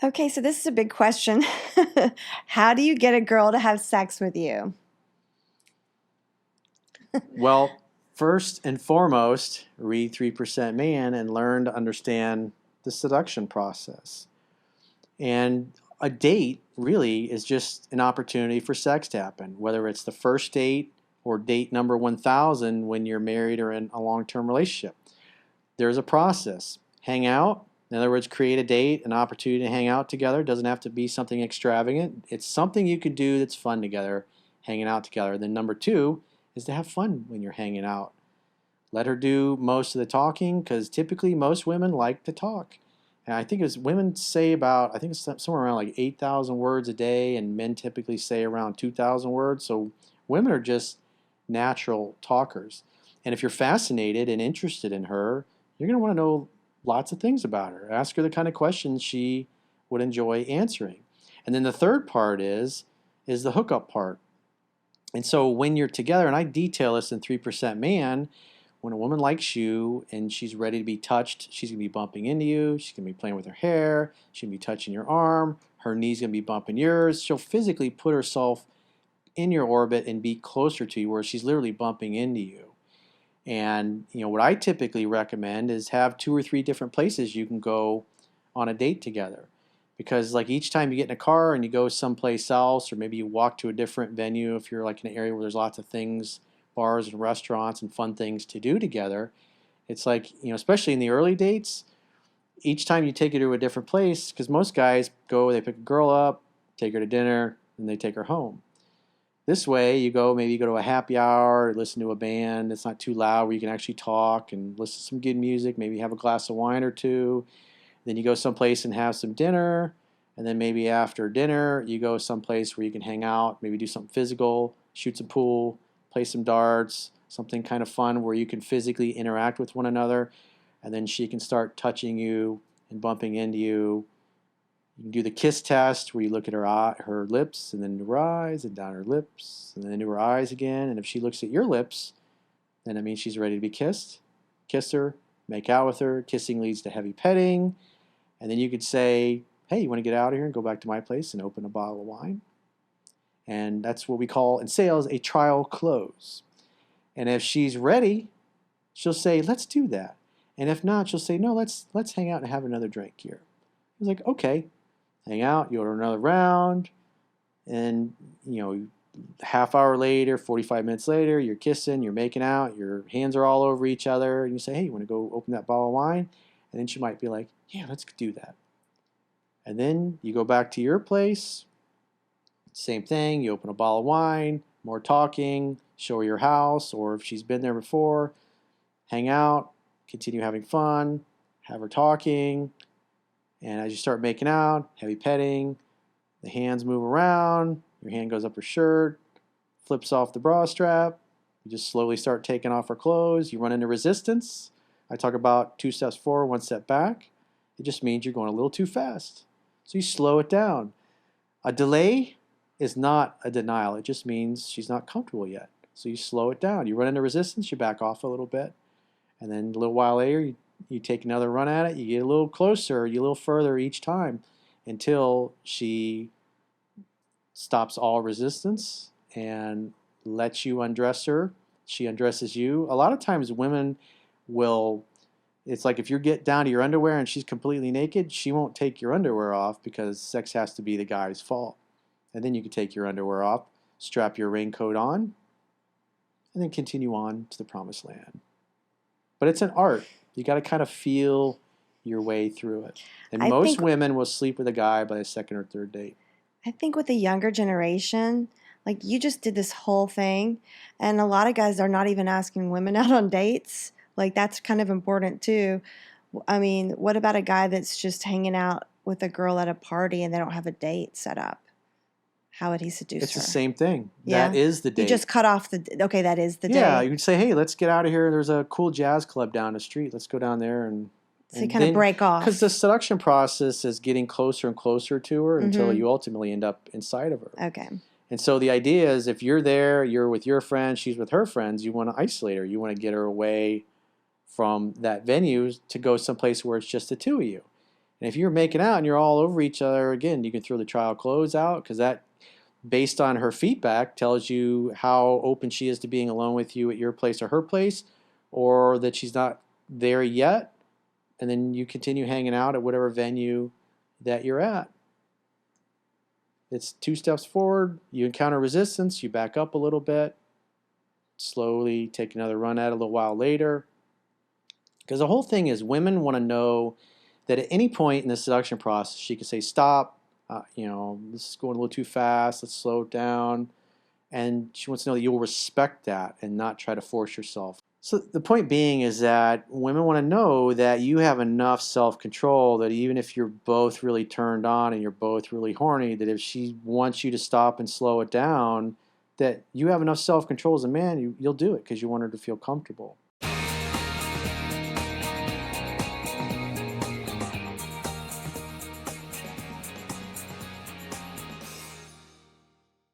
Okay, so this is a big question. How do you get a girl to have sex with you? Well, first and foremost, read 3% Man and learn to understand the seduction process. And a date really is just an opportunity for sex to happen, whether it's the first date or date number 1000 when you're married or in a long term relationship. There's a process. Hang out. In other words, create a date, an opportunity to hang out together. It doesn't have to be something extravagant. It's something you can do that's fun together, hanging out together. Then number two is to have fun when you're hanging out. Let her do most of the talking because typically most women like to talk. And I think as women say about, I think it's somewhere around like 8,000 words a day, and men typically say around 2,000 words. So women are just natural talkers. And if you're fascinated and interested in her, you're going to want to know lots of things about her. Ask her the kind of questions she would enjoy answering. And then the third part is the hookup part. And so when you're together, and I detail this in 3% Man, when a woman likes you and she's ready to be touched, she's going to be bumping into you. She's going to be playing with her hair. She's going to be touching your arm. Her knee's going to be bumping yours. She'll physically put herself in your orbit and be closer to you where she's literally bumping into you. And what I typically recommend is have 2 or 3 different places you can go on a date together. Because like each time you get in a car and you go someplace else, or maybe you walk to a different venue if you're like in an area where there's lots of things, bars and restaurants and fun things to do together, it's like, especially in the early dates, each time you take her to a different place, because most guys go, they pick a girl up, take her to dinner, and they take her home. This way, maybe you go to a happy hour, listen to a band that's not too loud where you can actually talk and listen to some good music, maybe have a glass of wine or two. Then you go someplace and have some dinner. And then maybe after dinner, you go someplace where you can hang out, maybe do something physical, shoot some pool, play some darts, something kind of fun where you can physically interact with one another. And then she can start touching you and bumping into you. You can do the kiss test where you look at her lips and then into her eyes and down her lips and then into her eyes again. And if she looks at your lips, then it means she's ready to be kissed. Kiss her, make out with her. Kissing leads to heavy petting. And then you could say, hey, you want to get out of here and go back to my place and open a bottle of wine? And that's what we call in sales a trial close. And if she's ready, she'll say, let's do that. And if not, she'll say, no, let's hang out and have another drink here. He's like, okay. Hang out, you order another round, and half hour later, 45 minutes later, you're kissing, you're making out, your hands are all over each other, and you say, hey, you want to go open that bottle of wine? And then she might be like, yeah, let's do that. And then you go back to your place, same thing, you open a bottle of wine, more talking, show her your house, or if she's been there before, hang out, continue having fun, have her talking. And as you start making out, heavy petting, the hands move around, your hand goes up her shirt, flips off the bra strap, you just slowly start taking off her clothes, you run into resistance. I talk about 2 steps forward, 1 step back. It just means you're going a little too fast. So you slow it down. A delay is not a denial. It just means she's not comfortable yet. So you slow it down. You run into resistance, you back off a little bit. And then a little while later, you take another run at it, you get a little closer, you a little further each time until she stops all resistance and lets you undress her. She undresses you. A lot of times women will, it's like if you get down to your underwear and she's completely naked, she won't take your underwear off because sex has to be the guy's fault. And then you can take your underwear off, strap your raincoat on, and then continue on to the promised land. But it's an art. You got to kind of feel your way through it. And most women will sleep with a guy by the second or third date. I think with the younger generation, like you just did this whole thing, and a lot of guys are not even asking women out on dates. Like that's kind of important too. I mean, what about a guy that's just hanging out with a girl at a party and they don't have a date set up? How would he seduce her? It's the same thing. Yeah. That is the date. You just cut off the, okay, that is the date. Yeah, you can say, hey, let's get out of here. There's a cool jazz club down the street. Let's go down there and so you kind of break off. Because the seduction process is getting closer and closer to her until you ultimately end up inside of her. Okay. And so the idea is if you're there, you're with your friends, she's with her friends, you want to isolate her. You want to get her away from that venue to go someplace where it's just the two of you. And if you're making out and you're all over each other, again, you can throw the trial clothes out, because that, based on her feedback, tells you how open she is to being alone with you at your place or her place, or that she's not there yet. And then you continue hanging out at whatever venue that you're at. It's 2 steps forward, you encounter resistance, you back up a little bit, slowly take another run at it a little while later. Because the whole thing is, women want to know that at any point in the seduction process, she can say, stop, this is going a little too fast, let's slow it down. And she wants to know that you'll respect that and not try to force yourself. So the point being is that women want to know that you have enough self-control that even if you're both really turned on and you're both really horny, that if she wants you to stop and slow it down, that you have enough self-control as a man, you'll do it because you want her to feel comfortable.